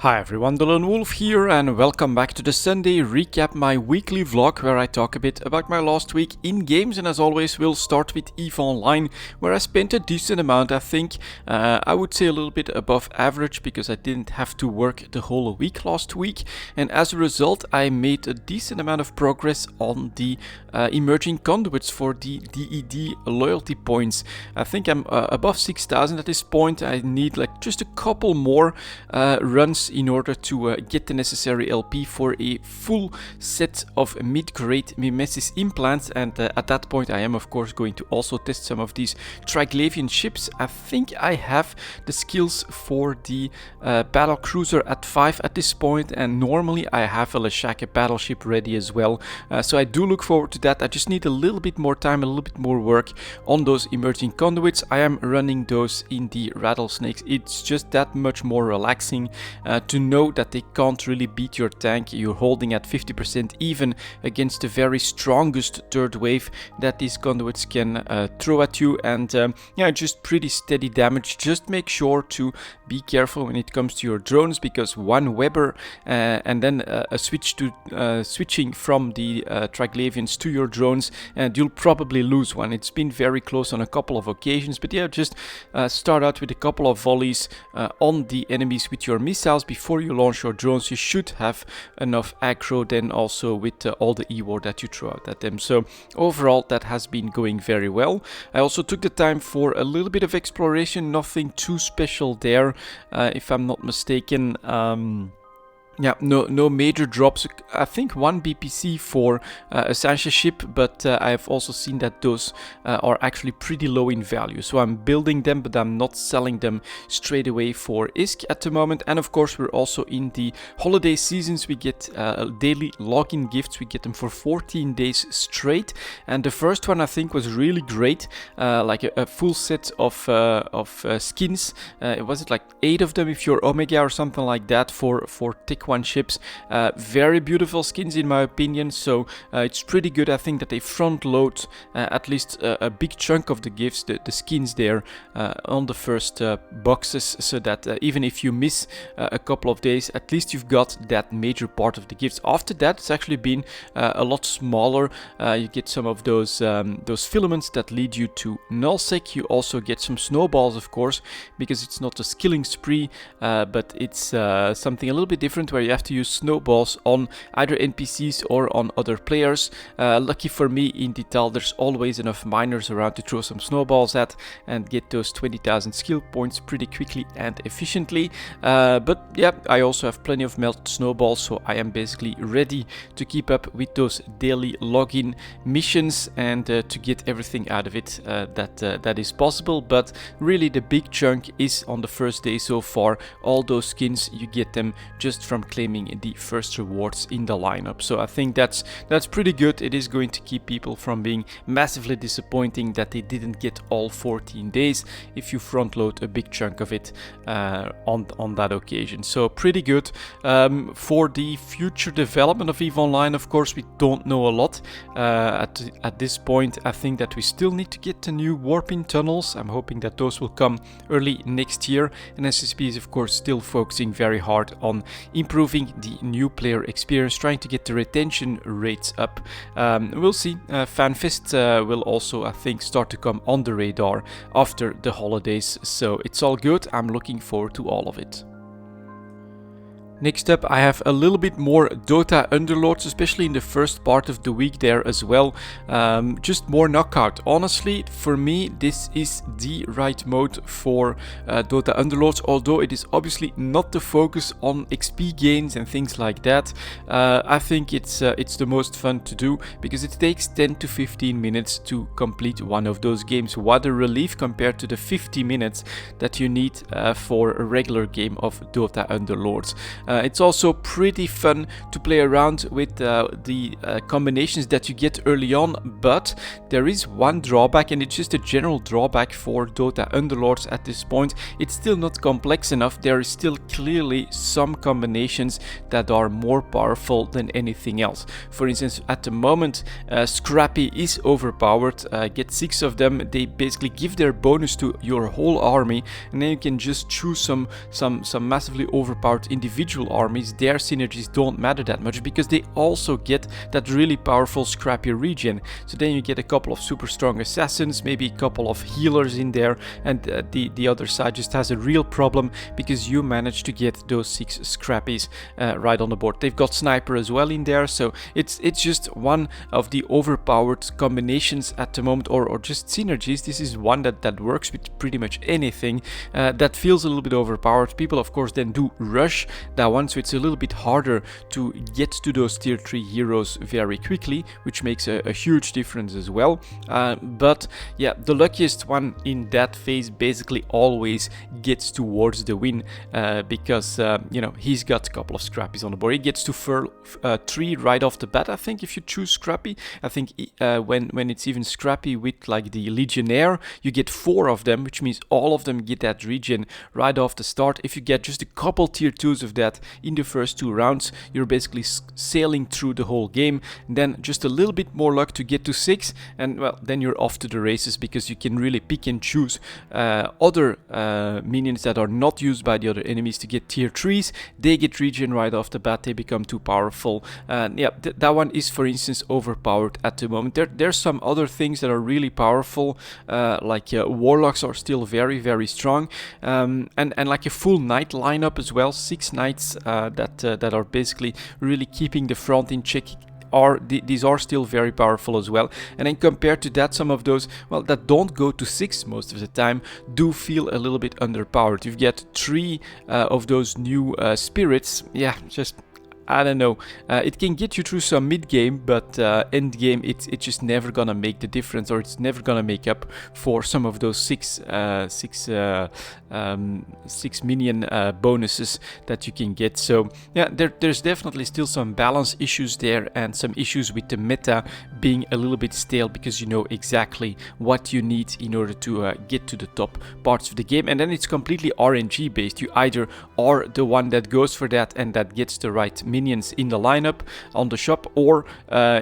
Hi everyone, delonewolf here and welcome back to the Sunday recap, my weekly vlog where I talk a bit about my last week in games, and as always we'll start with EVE Online where I spent a decent amount. I think I would say a little bit above average because I didn't have to work the whole week last week, and as a result I made a decent amount of progress on the emerging conduits for the DED loyalty points. I think I'm above 6,000 at this point. I need like just a couple more runs in order to get the necessary LP for a full set of mid-grade mimesis implants, and at that point I am of course going to also test some of these Triglavian ships. I think I have the skills for the battle cruiser at 5 at this point, and normally I have a Leshaka battleship ready as well, so I do look forward to that. I just need a little bit more time, a little bit more work on those emerging conduits. I am running those in the rattlesnakes. It's just that much more relaxing to know that they can't really beat your tank. You're holding at 50% even against the very strongest third wave that these conduits can throw at you, and yeah, just pretty steady damage. Just make sure to be careful when it comes to your drones, because one Weber and then a switch to switching from the Triglavians to your drones, and you'll probably lose one. It's been very close on a couple of occasions, but yeah, just start out with a couple of volleys on the enemies with your missiles before you launch your drones. You should have enough aggro then also with all the E-war that you throw out at them. So overall that has been going very well. I also took the time for a little bit of exploration, nothing too special there, if I'm not mistaken. Yeah, no major drops. I think one BPC for a Sancha ship, but I have also seen that those are actually pretty low in value. So I'm building them, but I'm not selling them straight away for ISK at the moment. And of course, we're also in the holiday seasons. We get daily login gifts. We get them for 14 days straight. And the first one I think was really great, like a full set of skins. Was it like 8 of them if you're Omega or something like that for tick 1 ships. Very beautiful skins in my opinion, so it's pretty good. I think that they front load at least a big chunk of the gifts, the skins there on the first boxes, so that even if you miss a couple of days, at least you've got that major part of the gifts. After that it's actually been a lot smaller. You get some of those filaments that lead you to nullsec. You also get some snowballs, of course, because it's not a skilling spree, but it's something a little bit different, where you have to use snowballs on either NPCs or on other players. Lucky for me, in Detail there's always enough miners around to throw some snowballs at and get those 20,000 skill points pretty quickly and efficiently. But yeah, I also have plenty of melted snowballs, so I am basically ready to keep up with those daily login missions and to get everything out of it that is possible. But really the big chunk is on the first day so far. All those skins, you get them just from claiming the first rewards in the lineup. So I think that's pretty good. It is going to keep people from being massively disappointing that they didn't get all 14 days if you front load a big chunk of it on that occasion. So pretty good. For the future development of EVE Online, of course, we don't know a lot at this point. I think that we still need to get the new warping tunnels. I'm hoping that those will come early next year, and SSP is of course still focusing very hard on improving the new player experience, trying to get the retention rates up. We'll see. FanFest will also, I think, start to come on the radar after the holidays, so it's all good. I'm looking forward to all of it. Next up, I have a little bit more Dota Underlords, especially in the first part of the week there as well. Just more knockout. Honestly, for me, this is the right mode for Dota Underlords, although it is obviously not the focus on XP gains and things like that. I think it's the most fun to do because it takes 10 to 15 minutes to complete one of those games. What a relief compared to the 50 minutes that you need for a regular game of Dota Underlords. It's also pretty fun to play around with the combinations that you get early on, but there is one drawback, and it's just a general drawback for Dota Underlords at this point. It's still not complex enough. There is still clearly some combinations that are more powerful than anything else. For instance, at the moment, Scrappy is overpowered. Get 6 of them. They basically give their bonus to your whole army, and then you can just choose some massively overpowered individuals individual armies, their synergies don't matter that much because they also get that really powerful scrappy regen. So then you get a couple of super strong assassins, maybe a couple of healers in there, and the other side just has a real problem because you manage to get those 6 scrappies right on the board. They've got sniper as well in there, so it's just one of the overpowered combinations at the moment, or just synergies. This is one that works with pretty much anything that feels a little bit overpowered. People of course then do rush that one, so it's a little bit harder to get to those tier 3 heroes very quickly, which makes a huge difference as well. But yeah, the luckiest one in that phase basically always gets towards the win because you know, he's got a couple of scrappies on the board. He gets to furl 3 right off the bat, I think, if you choose scrappy. I think when it's even scrappy with like the legionnaire, you get 4 of them, which means all of them get that regen right off the start. If you get just a couple tier 2s of that in the first 2 rounds, you're basically sailing through the whole game. Then just a little bit more luck to get to 6, and well, then you're off to the races because you can really pick and choose other minions that are not used by the other enemies to get tier 3s. They get regen right off the bat, they become too powerful. Yeah, that one is for instance overpowered at the moment. There's some other things that are really powerful, like warlocks are still very strong, and like a full knight lineup as well, 6 knights that are basically really keeping the front in check. These are still very powerful as well. And then compared to that, some of those, well, that don't go to 6 most of the time, do feel a little bit underpowered. You get 3 of those new spirits. Yeah, just I don't know. It can get you through some mid game, but end game, it's just never gonna make the difference, or it's never gonna make up for some of those 6 minion bonuses that you can get. So yeah, there's definitely still some balance issues there, and some issues with the meta being a little bit stale because you know exactly what you need in order to get to the top parts of the game. And then it's completely RNG based. You either are the one that goes for that and that gets the right minions in the lineup on the shop, or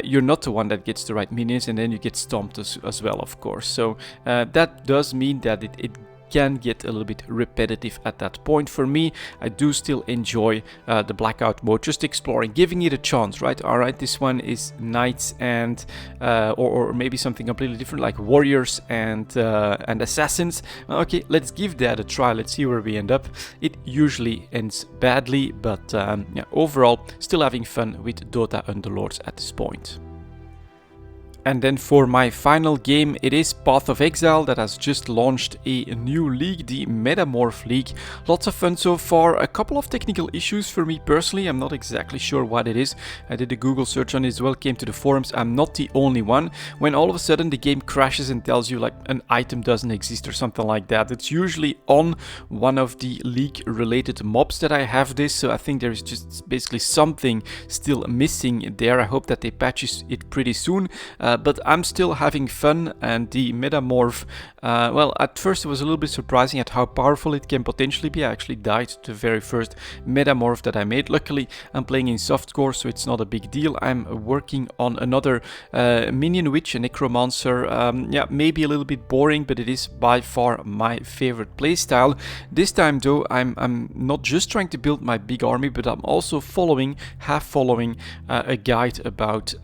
you're not the one that gets the right minions, and then you get stomped as well, of course. So that does mean that it can get a little bit repetitive at that point. For me, I do still enjoy the blackout mode, just exploring, giving it a chance, right? All right, this one is knights and or maybe something completely different like warriors and assassins. Okay, let's give that a try. Let's see where we end up. It usually ends badly, but yeah, overall still having fun with Dota Underlords at this point. And then for my final game, it is Path of Exile that has just launched a new league, the Metamorph League. Lots of fun so far. A couple of technical issues for me personally. I'm not exactly sure what it is. I did a Google search on it as well, came to the forums. I'm not the only one. When all of a sudden the game crashes and tells you like an item doesn't exist or something like that, it's usually on one of the league related mobs that I have this. So I think there's just basically something still missing there. I hope that they patch it pretty soon. But I'm still having fun, and the Metamorph, well, at first it was a little bit surprising at how powerful it can potentially be. I actually died to the very first Metamorph that I made. Luckily, I'm playing in softcore, so it's not a big deal. I'm working on another minion witch, a necromancer. Yeah, maybe a little bit boring, but it is by far my favorite playstyle. This time though, I'm not just trying to build my big army, but I'm also half following a guide about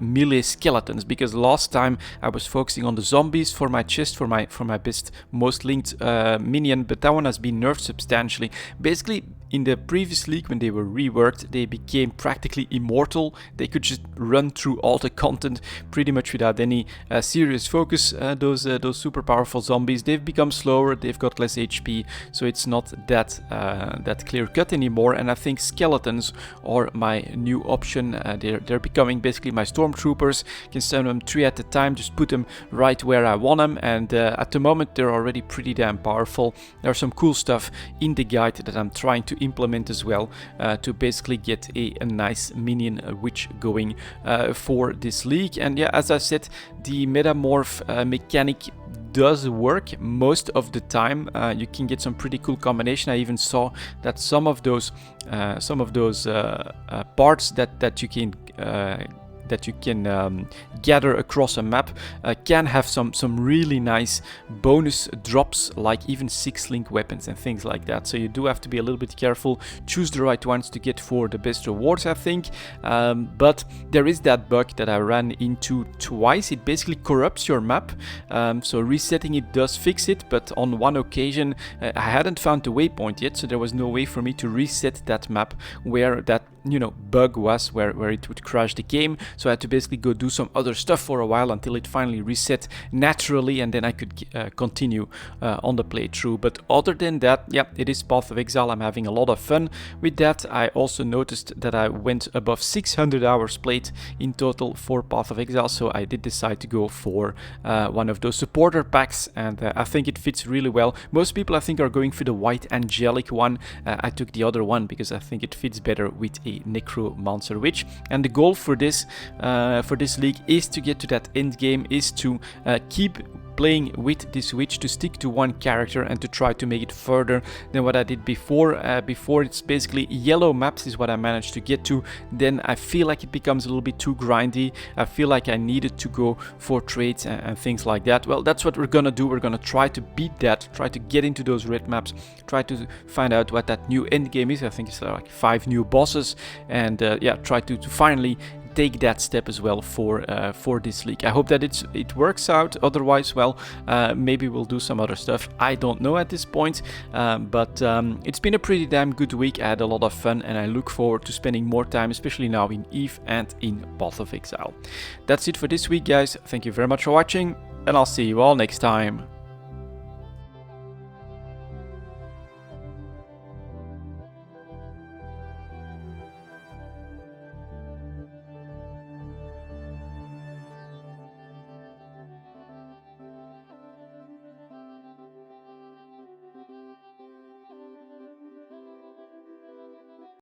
melee skeletons, because last time I was focusing on the zombies for my chest, for my best most linked minion, but that one has been nerfed substantially. Basically, in the previous league, when they were reworked, they became practically immortal. They could just run through all the content pretty much without any serious focus. Those super powerful zombies, they've become slower, they've got less HP, so it's not that clear cut anymore. And I think skeletons are my new option. They're becoming basically my stormtroopers. Can send them 3 at a time, just put them right where I want them. And at the moment, they're already pretty damn powerful. There's some cool stuff in the guide that I'm trying to implement as well to basically get a nice minion witch going for this league. And yeah, as I said, the Metamorph mechanic does work most of the time. You can get some pretty cool combination. I even saw that some of those parts that you can that you can gather across a map can have some really nice bonus drops, like even 6-link weapons and things like that. So you do have to be a little bit careful, choose the right ones to get for the best rewards, I think. But there is that bug that I ran into twice. It basically corrupts your map, so resetting it does fix it, but on one occasion I hadn't found the waypoint yet, so there was no way for me to reset that map where that bug was, where it would crash the game. So I had to basically go do some other stuff for a while until it finally reset naturally, and then I could continue on the playthrough. But other than that, yeah, it is Path of Exile. I'm having a lot of fun with that. I also noticed that I went above 600 hours played in total for Path of Exile, so I did decide to go for one of those supporter packs, and I think it fits really well. Most people, I think, are going for the white angelic one. I took the other one because I think it fits better with a necromancer witch. And the goal for this league is to get to that end game, is to keep playing with this witch, to stick to one character and to try to make it further than what I did before. Before, it's basically yellow maps is what I managed to get to. Then I feel like it becomes a little bit too grindy. I feel like I needed to go for trades and things like that. Well, that's what we're gonna do. We're gonna try to beat that, try to get into those red maps, try to find out what that new end game is. I think it's like 5 new bosses, and yeah, try to finally take that step as well for this league. I hope that it works out. Otherwise, well, maybe we'll do some other stuff. I don't know at this point, but it's been a pretty damn good week. I had a lot of fun, and I look forward to spending more time, especially now in EVE and in Path of Exile. That's it for this week, guys. Thank you very much for watching, and I'll see you all next time.